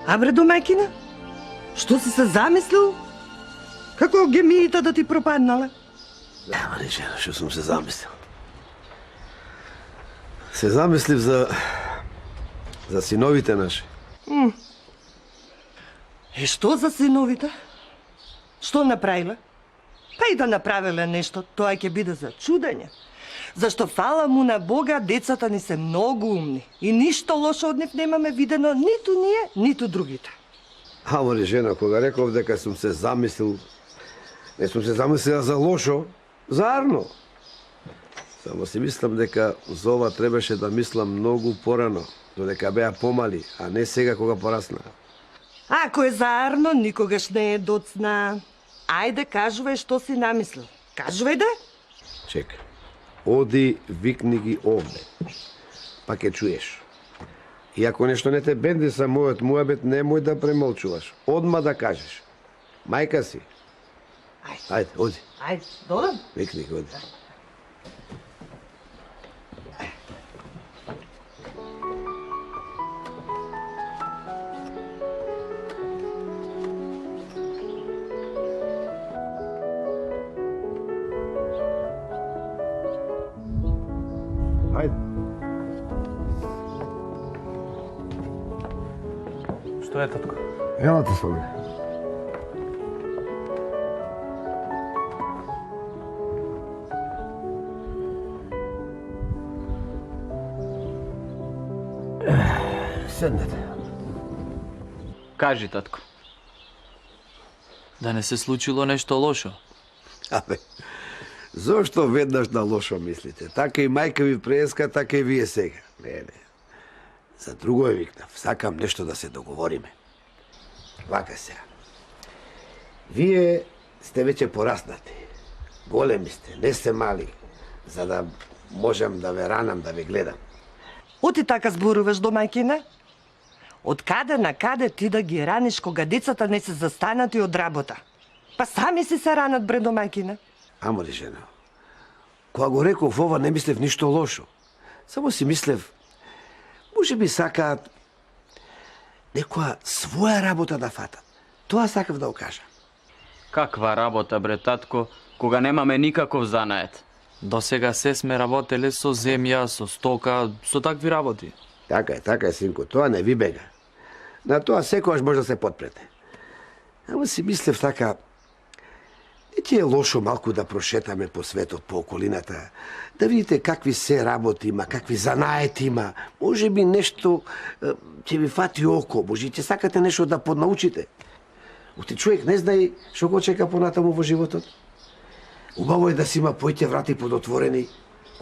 А бре, домаќина? Што си се замислил? Како гемиите да ти пропаднале? Нема ничего, што сум се замислил. Се замислив за синовите наши. И што за синовите? Што направиле? Па и да направиле нешто, тоа ќе биде за чудење. Зашто фала му на Бога, децата ни се многу умни. И ништо лошо од нив немаме видено ниту ние, ниту другите. Амори, жена, кога реков дека сум се замислил, не сум се замислил за лошо, за арно. Само си мислам дека за ова требаше да мислам многу порано, додека беа помали, а не сега кога пораснаа. Ако е заарно, никогаш не е доцна. Ајде, кажувај што си намислил. Кажувај да? Чекай. Оди, викни ги овде. Па ке чуеш. И ако нешто не те бенди са мојот муабет, немој да премолчуваш. Одма да кажеш. Мајка си. Ајде, оди. Ајде, додам. Викни ги, оди. Ајде. Што е, татко? Елате со мене. Седнете. Кажи, татко. Да не се случило нешто лошо? Абе, зошто веднаш на лошо мислите? Така и мајка ви преска, така и вие сега. Не. За друго е викнав. Сакам нешто да се договориме. Вака сега. Вие сте веќе пораснати. Големи сте, не сте мали. За да можам да ве ранам, да ве гледам. Оти така зборуваш, домаќина? Од каде на каде ти да ги раниш кога децата не се застанати од работа? Па сами си се ранат, бре, домаќина. Амори, жена, кога го реков ова, не мислев ништо лошо. Само си мислев, може би сакаат некоја своја работа да фатат. Тоа сакав да го кажам. Каква работа, бре, татко, кога немаме никаков занает? До сега се сме работеле со земја, со стока, со такви работи. Така е, синко, тоа не ви бега. На тоа секогаш може да се подпрете. Ама си мислев така, не ти е лошо малку да прошетаме по светот, по околината, да видите какви се работи има, какви занаети има, може би нешто ќе ви фати око, може ќе сакате нешто да поднаучите. Оти човек не знае што го чека понатаму во животот. Убаво е да си има поќе врати подотворени,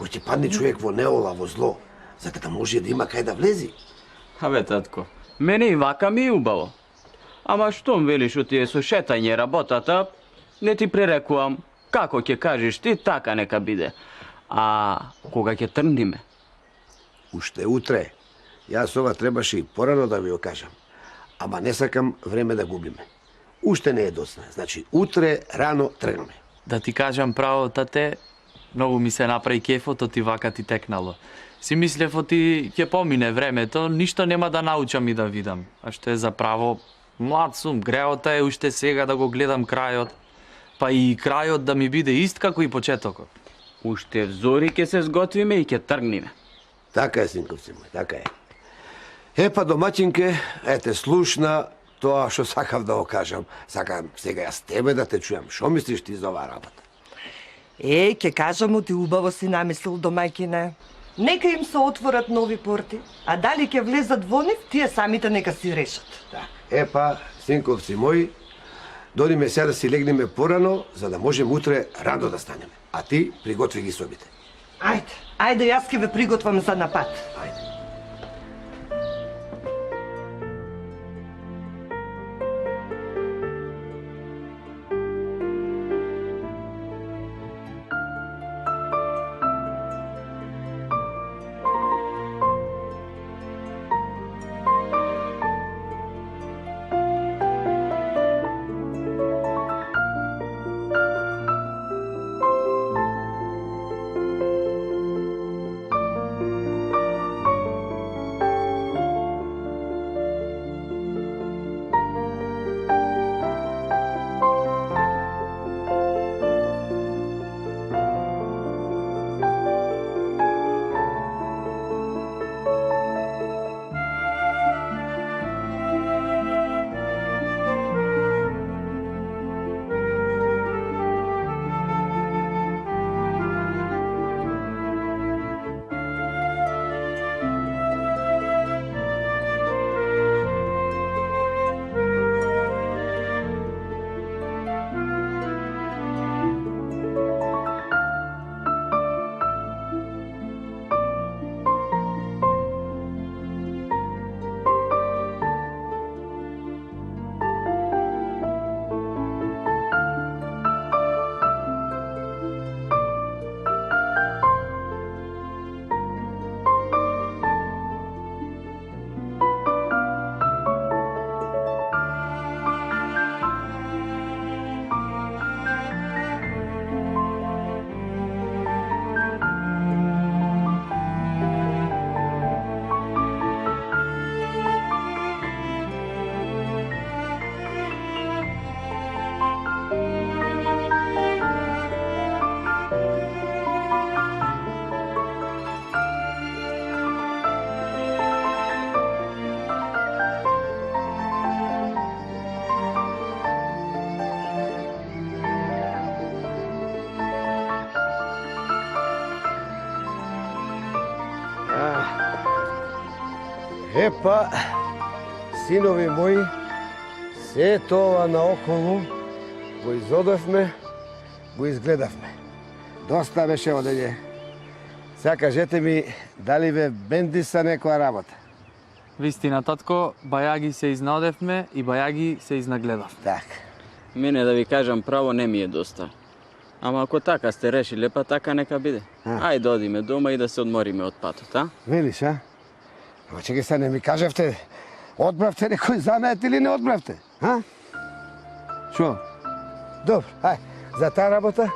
кој ќе падне човек во неола, во зло, за да може да има кај да влези. Абе, татко, мене и вака ми е убаво. Ама штом велиш отие со шетање работата, не ти пререкувам. Како ќе кажеш ти, така нека биде. А кога ќе тргнеме? Уште утре. Јас ова требаше и порано да ви го кажам. Ама не сакам време да губиме. Уште не е доцна. Значи, утре рано тргнеме. Да ти кажам право, тате, многу ми се направи кефот, оти вака ти текнало. Си мислев оти ќе помине времето, ништо нема да научам и да видам. А што е за право, млад сум, греота е уште сега да го гледам крајот. Па и крајот да ми биде ист како и почетокот. Уште взори ќе се сготвиме и ќе тргнеме. Така е, синковци мој, така е. Епа, домаќинке, ете, слушна тоа што сакав да го кажам. Сакам сега јас тебе да те чујам. Што мислиш ти за оваа работа? Ќе кажам ти убаво си намислил, домаќине. Нека им се отворат нови порти, а дали ќе влезат во нив, тие самите нека си решат. Так. Епа, синковци мои, дориме сега да си легнеме порано, за да можем утре рано да станеме. А ти приготви ги собите. Ајде, јас ќе ве приготвам за напад. Ајде. Епа, синови мои, се тоа наоколу го изодовме, го изгледавме. Доста беше одење. Сега кажете ми, дали ве бендиса некоја работа? Вистина, татко, бајаги се изнаодевме и бајаги се изнагледав. Така. Мене да ви кажам право не ми е доста. Ама ако така сте решиле, па така нека биде. Ајде одиме дома и да се одмориме од патот, а? Велиш, а? Ама чеки се, не ми кажевте, одбравте некој занает или не одбравте? А? Шо? Добро, ај, за таа работа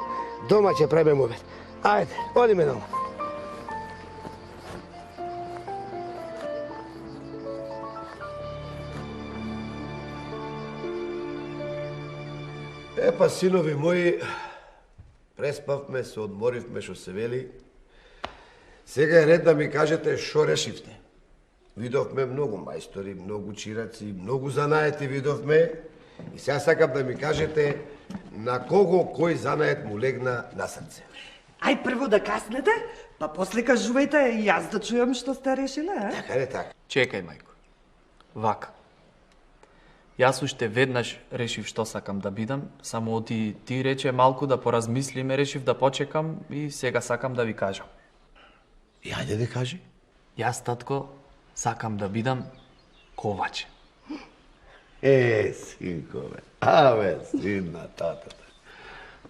дома ќе правиме обед. Ајде, одиме дома. Епа, синови мои, преспавме, се одморивме, што се вели. Сега е ред да ми кажете што решивте. Видовме многу мајстори, многу чираци, многу занаети видовме. И сега сакам да ми кажете на кого кој занает му легна на срце. Ај прво да каснете, па после кажувајте и јас да чујам што сте решиле, а? Така не така. Чекај, мајко. Вака. Јас уште веднаш решив што сакам да бидам, само оти ти рече малку да поразмислиме, решив да почекам и сега сакам да ви кажам. И ајде да кажи. Јас, татко, сакам да бидам ковач. Синкове, син на татата.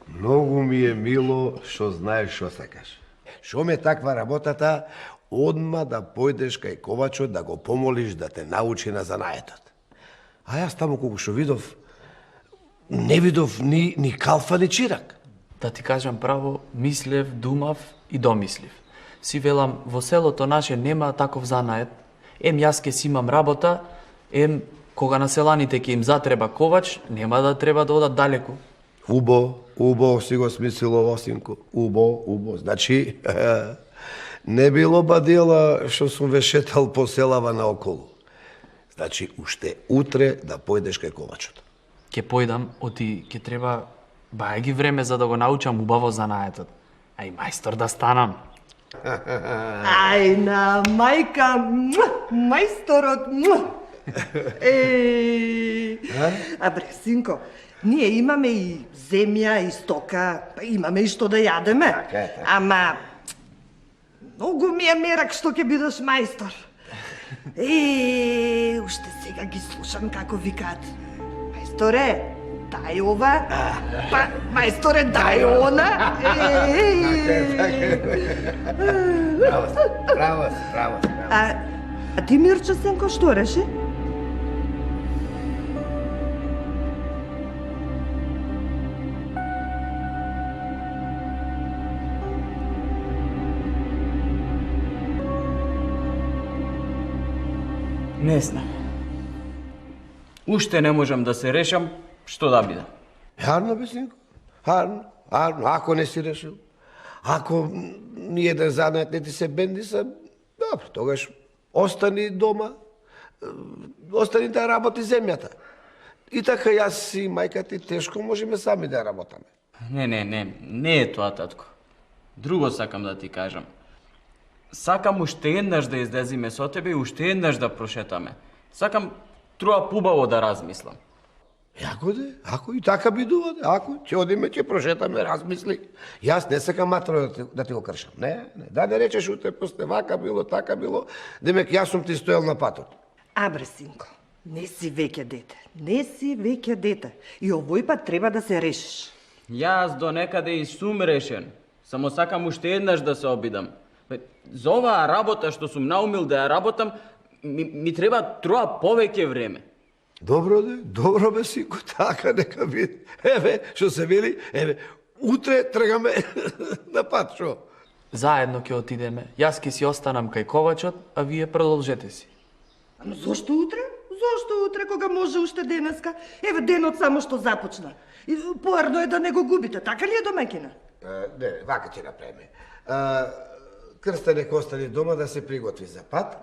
Многу ми е мило што знаеш што сакаш. Што ме таква работата, одма да појдеш кај ковачот да го помолиш да те научи на занаетот. А јас таму колку што видов, не видов ни калфа, ни чирак. Да ти кажам право, мислев, думав и домислив. Си велам, во селото наше нема таков занает. Ем јас ке си имам работа, ем кога на селаните ќе им затреба ковач, нема да треба да одат далеку. Убо си го смислил ово, синко. Убо. Значи, не било бадила што сум ве шетал по селава наоколу. Значи, уште утре да појдеш кај ковачот. Ке појдам, оти ке треба бајаги време за да го научам убаво занаетот. А и мајстор да станам. Ај на мајка, мајсторот. А бре, синко, ние имаме и земја, и стока, па имаме и што да јадеме. Така е. Ама, многу ми е мерак што ќе бидеш мајстор. Уште сега ги слушам како викаат. Мајсторе, дај ова, па мајсторе, дај она. Браво. А ти, Мирче, синко, што реши? Не знам. Уште не можам да се решам што да бидам. Јарно бе, синко. Арно. Ако не си решил. Ако ни еден занает не ти се бендиса, добро, тогаш остани дома. Остани да работи земјата. И така јас и мајка ти тешко можеме сами да работаме. Не е тоа, татко. Друго сакам да ти кажам. Сакам уште еднаш да излезиме со тебе и уште еднаш да прошетаме. Сакам троа пубаво да размислам. Ако и така бидува, ако ќе одиме, ќе прошетаме, размисли. Јас не сакам матро да ти го кршам. Не. Да не речеш утре после вака било, така било, демек јас сум ти стоел на патот. Абре, синко, не си веќе дете. И овој пат треба да се решиш. Јас до некаде и сум решен. Само сакам уште еднаш да се обидам. За оваа работа што сум наумил да ја работам, ми треба троа повеќе време. Добро бе, синко, така нека биде. Еве, што се вели, утре тргаме на пат, шо? Заедно ќе отидеме. Јас ќе си останам кај ковачот, а вие продолжете си. Ама зошто утре? Зошто утре, кога може уште денеска? Еве, денот само што започна. И поарно е да не го губите, така ли е, домаќина? Не, вака ќе направиме. Крста нека остане дома да се приготви за пат,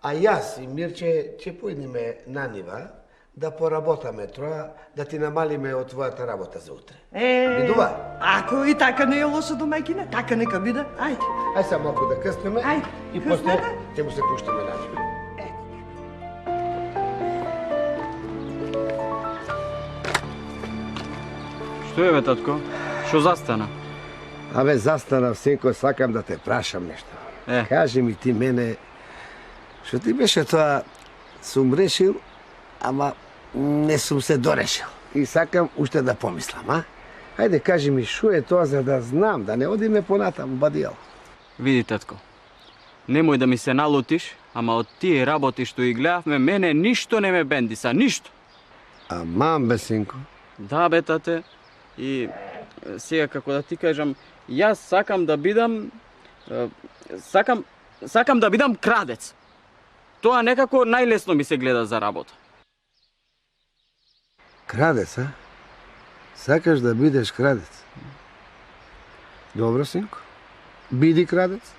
а јас и Мирче ќе појдеме на нива да поработаме троа, да ти намалиме од твојата работа за утре. Бидува? Ако и така не е лошо, домаќина, така нека биде. Ајде. Ај само малку да крстиме Ајде, и после крстете. ќе му се пуштиме на нива. Што е, бе, татко? Што застана? Абе, застанав, синко, сакам да те прашам нешто. Кажи ми ти мене, што ти беше тоа, сум решил, ама не сум се дорешил. И сакам уште да помислам, а? Ајде, кажи ми, шо е тоа за да знам, да не одиме понатаму, бадијал. Види, татко, немој да ми се налутиш, ама од тие работи што и гледавме, мене ништо не ме бендиса, ништо. Аман, бе, синко. Да, бе, тате, и сега како да ти кажам, јас сакам да бидам сакам да бидам крадец. Тоа некако најлесно ми се гледа за работа. Крадец, а? Сакаш да бидеш крадец? Добро, синко. Биди крадец.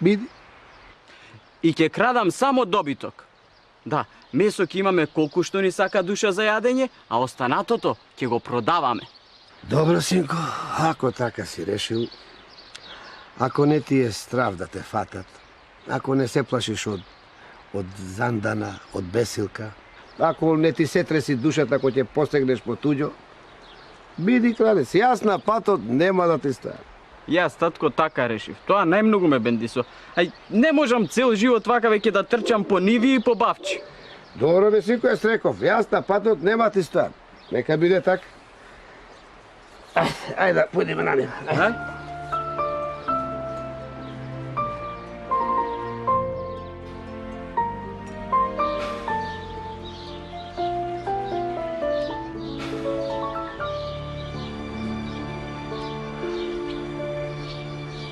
Биди. И ќе крадам само добиток. Да, месо ќе имаме колку што ни сака душа за јадење, а останатото ќе го продаваме. Добро, синко, ако така си решил, ако не ти е страв да те фатат, ако не се плашиш од зандана, од бесилка, ако не ти се треси душата ако ќе посегнеш по туѓо, биди крадец. Јас на патот нема да ти стојам. Јас, татко, така решив. Тоа најмногу ме бендисо. Ај, не можам цел живот вака веќе да трчам по ниви и по бавчи. Добро, бе, синко, јас реков, јас на патот нема да ти стојам. Нека биде така. Ајде, да појдеме на него.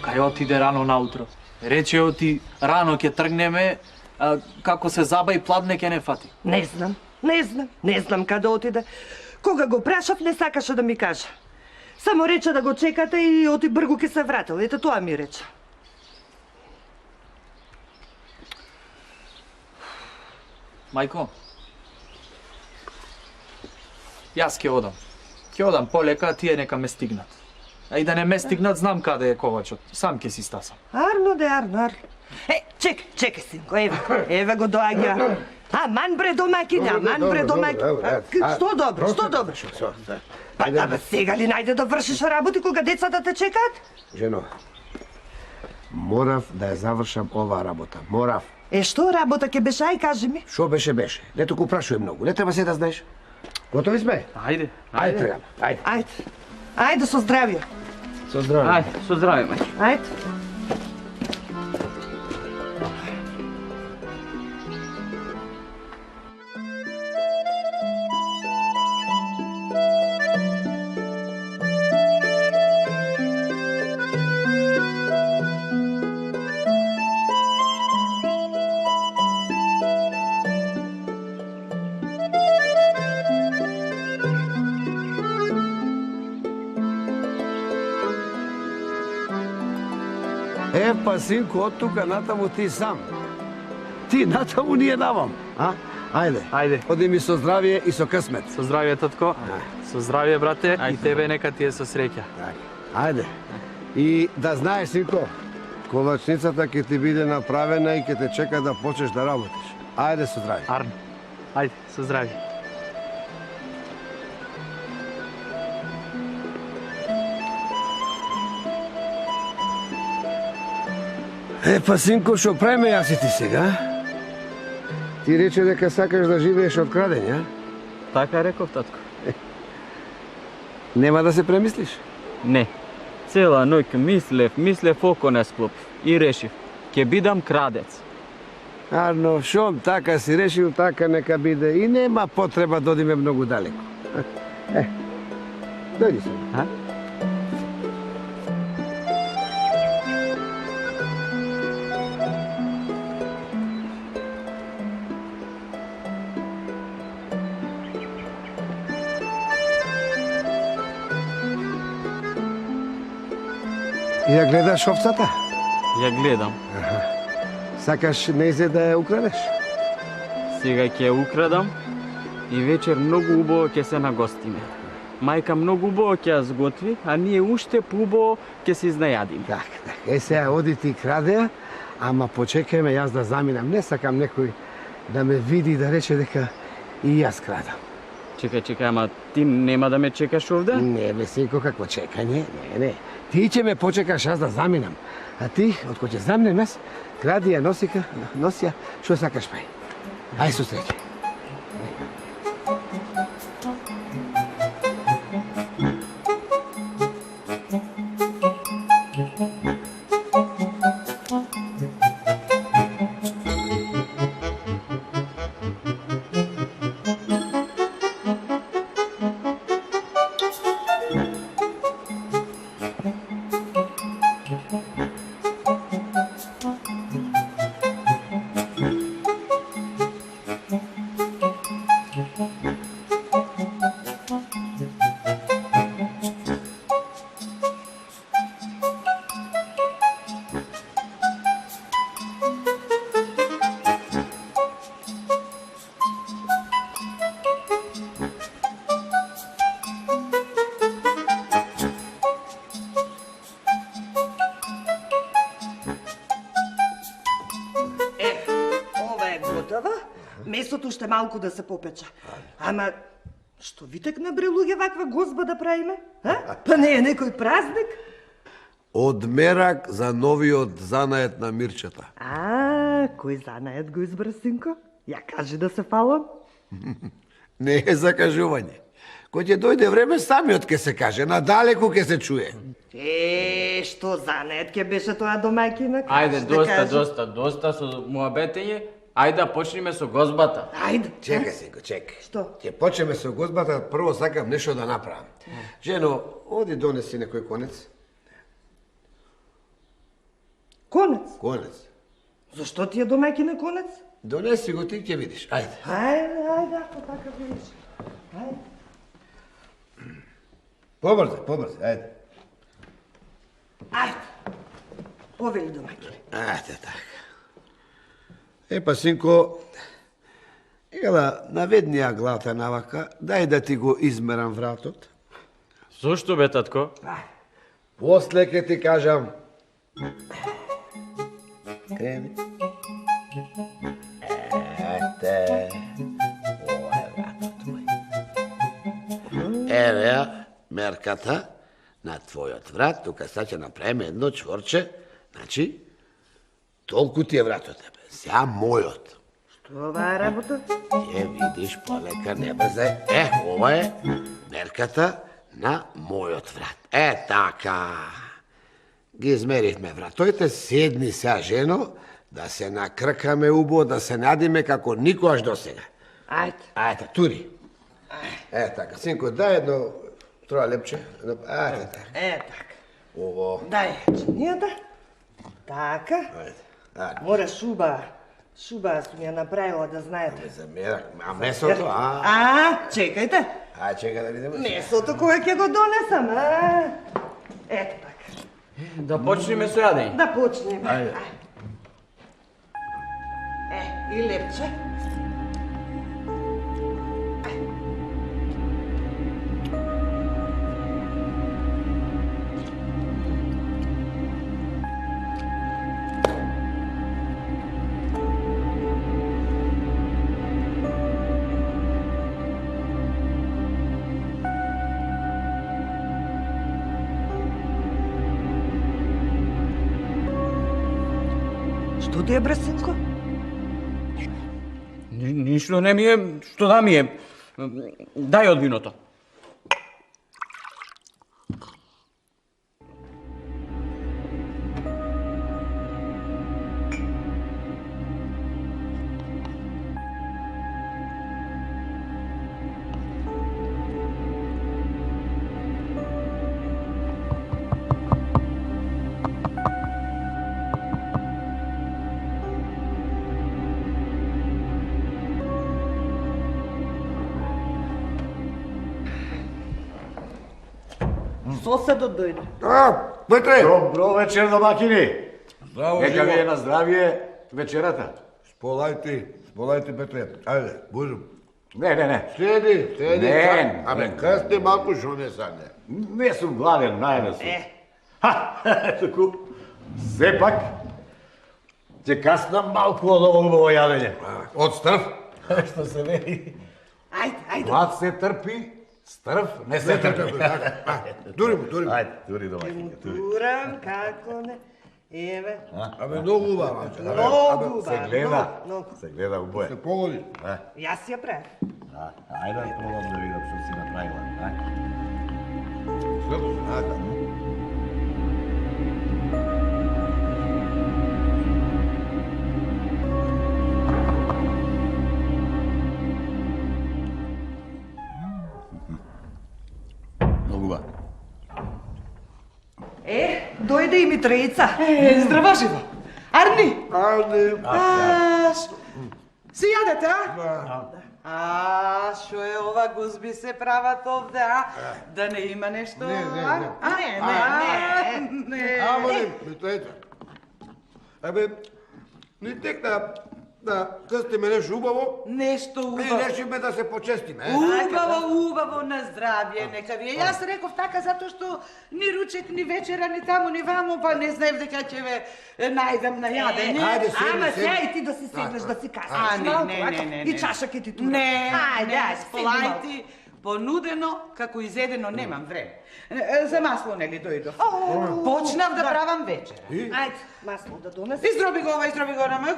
Кај отиде рано наутро. Рече оти рано ќе тргнеме, а како се забај пладне ќе не фати. Не знам каде отиде. Кога го прашав, не сакаше да ми каже. Само рече да го чекате и оти бргу ќе се вратил. Ете тоа ми рече. Мајко, јас ќе одам. Ќе одам полека, а тие нека ме стигнат. А и да не ме стигнат, знам каде е ковачот. Сам ќе си стасам. Арно. Чекай, синко, еве го доаѓа. Аман бре домаќине. Што добро. Абе, сега ли најде да вршиш работи кога децата те чекаат? Жено, морав да ја завршам оваа работа. Морав. Што работа ќе беше, ај кажи ми. Шо беше? Не туку прашувам многу. Не треба се да знаеш. Готови сме? Ајде. Ајде, требам. Ајде со здравје. Со здравје. Ајде, со здравје, мајче. Ајде. Па, синко, од тука натаму ти сам. Ти натаму ние навам, а? Ајде. Оди ми со здравје и со късмет. Со здравје, татко. Со здравје, брате, и тебе нека ти е со среќа. Ајде. И да знаеш, синко, ковачницата ќе ти биде направена и ќе те чека да почнеш да работиш. Ајде со здравје. Арно. Ајде, со здравје. Па, синко, шо правиме јас и ти сега? Ти рече дека сакаш да живееш од крадење, а? Така реков, татко. Нема да се премислиш? Не. Цела ноќ мислев, око не склопив. И решив, ќе бидам крадец. Арно, шом така си решил, така нека биде. И нема потреба да одиме многу далеко. Дојди се. И ја гледаш овцата? Ја гледам. Сакаш нејзе да ја украдеш? Сега ќе ја украдам и вечер многу убаво ќе се нагостиме. Мајка многу убаво ќе ја сготви, а ние уште поубаво ќе се изнајадиме. Така. Сега оди ти краде, ама почекај ме јас да заминам. Не сакам некој да ме види и да рече дека и јас крадам. Чекај, ама ти нема да ме чекаш овде? Не, бе, синко, какво чекање? Не. Ти ќе ме почекаш аз да заминам. А ти, откој ќе замнем аз, кради ја носи ја, што сакаш пај. Ај со среќа. Месото уште малку да се попеча. Ама, што ви тек набре луѓе ваква гозба да правиме? А? Па не е некој празник? Одмерак за новиот занает на Мирчета. Кој занает го избра, синко? Ја кажи да се фалам. Не е закажување. Кој ќе дојде време, самиот ќе се каже, надалеку ќе се чуе. Што занает ќе беше тоа домаќина? Ајде, доста со муабетење. Ајде да почнеме со гозбата. Ајде. Чекај, синко, чекај. Што? Ќе почнеме со гозбата, прво сакам нешто да направам. Жено, оди донеси некој конец. Конец? Конец. Зашто ти е домаќина конец? Донеси го ти, ќе видиш. Ајде. Ајде, ако така видиш. Ајде. Побрзе, ајде. Ајде. Повели домаќина. Ајде, така. Па, синко, ела, наведни ја главата навака, дај да ти го измерам вратот. Зошто бе, татко? После ке ти кажам. Крени. Ете, ова е вратот мој. Еве ја мерката на твојот врат, тука сега ќе направиме едно чворче, значи, толку ти е вратот тебе. Сега мојот. Што оваа работа? Ќе видиш полека, не брзај. Ова е мерката на мојот врат. Така. Ги измерихме вратоите, седни сега, жено, да се накркаме убаво, да се надиме како никогаш досега. Ајде, тури. Така, синко, дај едно троја лепче. Ајде, така. Така. Ово. Дај чинијата. Така. Ајде. Мора шуба сум ја направила да знаете. За мерак, а месото, Чекајте. Чека да видиме. Месото кое ќе го донесам, Ето така. Да почнеме со јадење. Да почнеме. Ајде. И лепче. Што ти е, бре, синко? Ништо не ми е, што да ми е. Дај од виното. Соседот дојде. Петре! Добро вечер, домакини. Здраво, Нека ви е живо. на здравие вечерата. Сполајте, Петре. Ајде, бужум. Не. Седи. Не. Касте малку шо не сане. Не сум гладен, најде сум. Таку, сепак, ќе каснам малку од ово убаво јадење. Одстрав? Што се вели, Ајде. Млад се трпи, стрв не се трпи. Дури му. Ајде, дури домаќине, дури. Турам, како не. Еве. Абе, многу убава. Многу Се убаво, гледа, многу. се гледа убоje. Се погоди. Јас ја правам. Ајде, пробам да видам што си направила. Следо се, ајде. Многу убаво. Дојде и Митроица. Здрава живо. Арни, Ајде. си јадете, а? Шо е ова гузби се прават овде, а? Да не има нешто? Не. Не. Амо не, Митроица. Абе, ни текна да крстиме нешто убаво, Нешто и убаво. решиме да се почестиме. Убаво на здравје, нека ви е. Јас реков така затоа што ни ручек, ни вечера, ни таму, ни вамо, па не знаев дека ќе ве најдам на јадење. Ајде, Ама седни. сега и ти да си седнеш, да си А, кажеш. не, малку, не, вака, не, И не. чаша ке ти тура. Не, Ајде, полајти, понудено, како изедено, немам време. За масло, нели, дојдов. Почнав да правам вечера. Ајде, масло да донеси. Изроби го ова,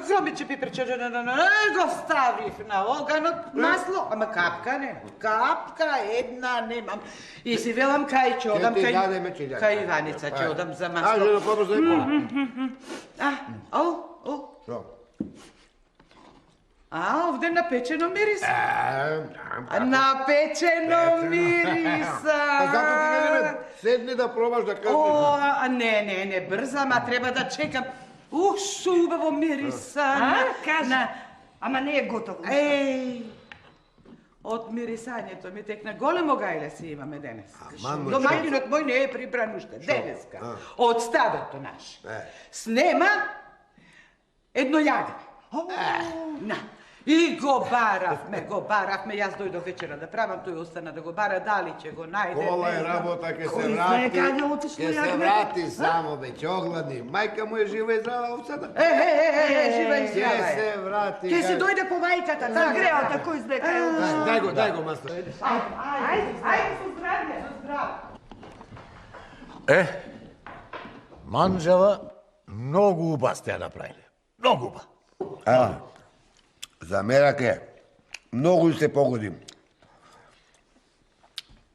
громиче, пиперче, го ставив на оганот, масло, ама капка немам, капка една немам. И си велам кај ќе одам, ти дадеме, ќе дадеме. кај Иваница ќе одам за Ајде, масло. да побрзај. Овде напечено мириса. Напечено мириса. Па зато ти велиме, седни да пробаш да кажеш. Не, брзам, а треба да чекам. Шо убаво мириса. Кажа. Ама не е готово. Еј, од мирисањето ми текна големо гајле си имаме денес. Мамо, Домаќинот мој не е прибран уште, денеска. Од стадото наш. Е. Снема едно јаде. На. И го баравме, јас дојдов вечера да правам, тој остана да го бара, дали ќе го најде. Кола не е знам. работа, ке се Кој знае врати. каде отишло Ке се јагнето? врати само, бе, ќе огладни. Мајка му е жива и здрава овцата. Жива и Ке здрава е. се врати. Ќе се гај. дојде по мајката, така. Загреата, кој знае кај е отишла. Дај го, мастер. Ајде, со здравје. Манџава многу уба сте ја направиле. Многу уба. За мерак е. Многу се погоди.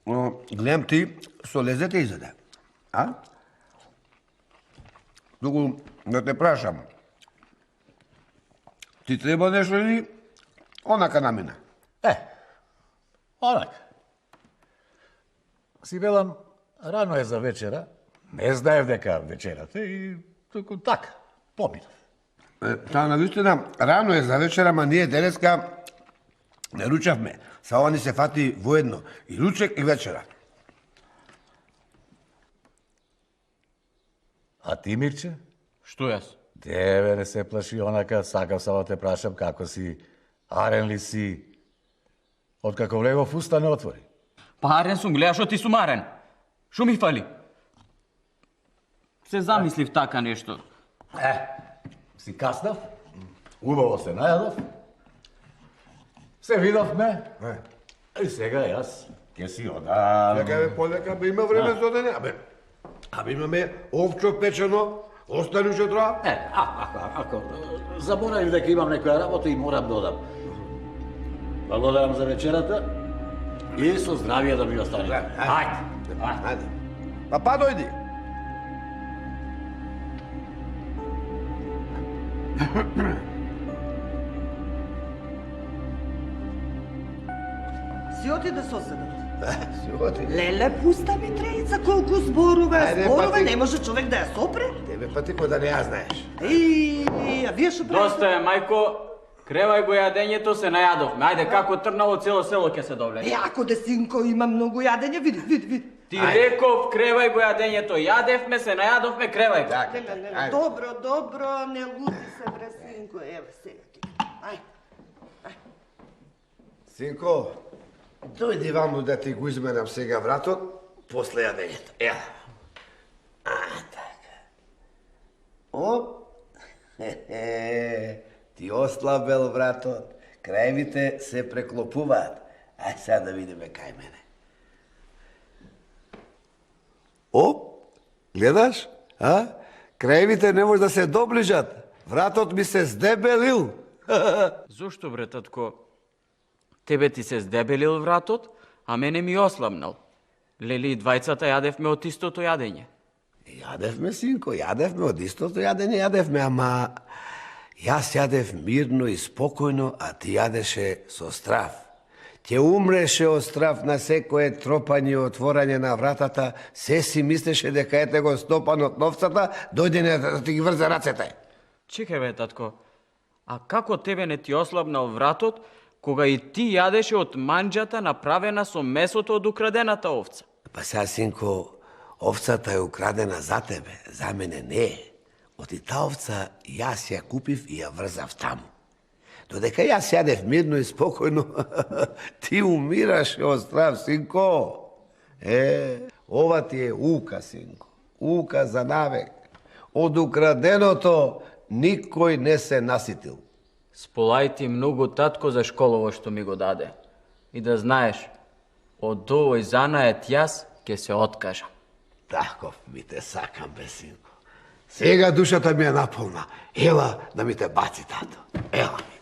Но, гледам ти, со лезете изеде. Туку да те прашам. Ти треба нешто или онака намина? Онак. Си велам, рано е за вечера, не знаев дека вечерата и туку така, поминав. Таа навистина, рано е за вечера, ма ние денеска не ручавме. Са ова ни се фати воедно. И ручек и вечера. А ти, Мирче? Што јас? Деве, не се плаши онака, сакав само да те прашам како си, арен ли си? Откако влегов уста не отвори. Парен сум, гледаш што ти сум арен. Шо ми фали? Се замислив така нешто. Си каснав, убаво се најадов, се видовме, и сега јас ќе си одам. Чекај бе, полека, бе има време за дене. Абе имаме овчо печено, остани уште троа. Ако заборавив дека имам некоја работа и морам да одам. Благодарам за вечерата и со здравие да ми останете. Ајде. Па дојди. Си отиде соседот. Си оти. Леле, пуста ми троица, колку зборува, Ајде, зборува, па ти- не може човек да ја сопре. Тебе па ти да не ја знаеш. А вие што правите? Доста е, мајко. Кревај го јадењето, се најадовме. Ајде, како трнало цело село ќе се довлене. Ако десинко има многу јадење, види. Ти реков, кревај го јадењето. Јадевме, се најадовме, кревај го. Не, добро, не лути се, бре, синко, еве сега ти. Ај. Синко, дојди ваму да ти го изменам сега вратот, после јадењето. Така. Ти ослабел вратот, крајвите се преклопуваат. сега да видиме кај мене. Оп, гледаш? А? Краевите не може да се доближат. Вратот ми се здебелил. Зошто, бре, татко? Тебе ти се здебелил вратот, а мене ми ослабнал. Лели и двајцата јадевме од истото јадење. Јадевме, синко, јадевме од истото јадење, јадевме, ама јас јадев мирно и спокојно, а ти јадеше со страв. Ќе умреше од страв на секое тропање и отворање на вратата, се си мислеше дека ете го Стопан од новцата, дојде да ти ги врзе рацете. Чекај, бе, татко, а како тебе не ти ослабнал вратот, кога и ти јадеше од манџата направена со месото од украдената овца? Па сега, синко, овцата е украдена за тебе, за мене не е. Оти та овца јас ја купив и ја врзав таму. Додека јас јадев мирно и спокојно, ти умираше од страв, синко. Ова ти е ука, синко. Ука за навек. Од украденото никој не се наситил. Сполај ти многу, татко, за школово што ми го даде. И да знаеш, од овој занает јас ќе се откажам. Таков ми те сакам, бе, синко. Сега душата ми е наполна. Ела да ми те баци, тато. Ела ми.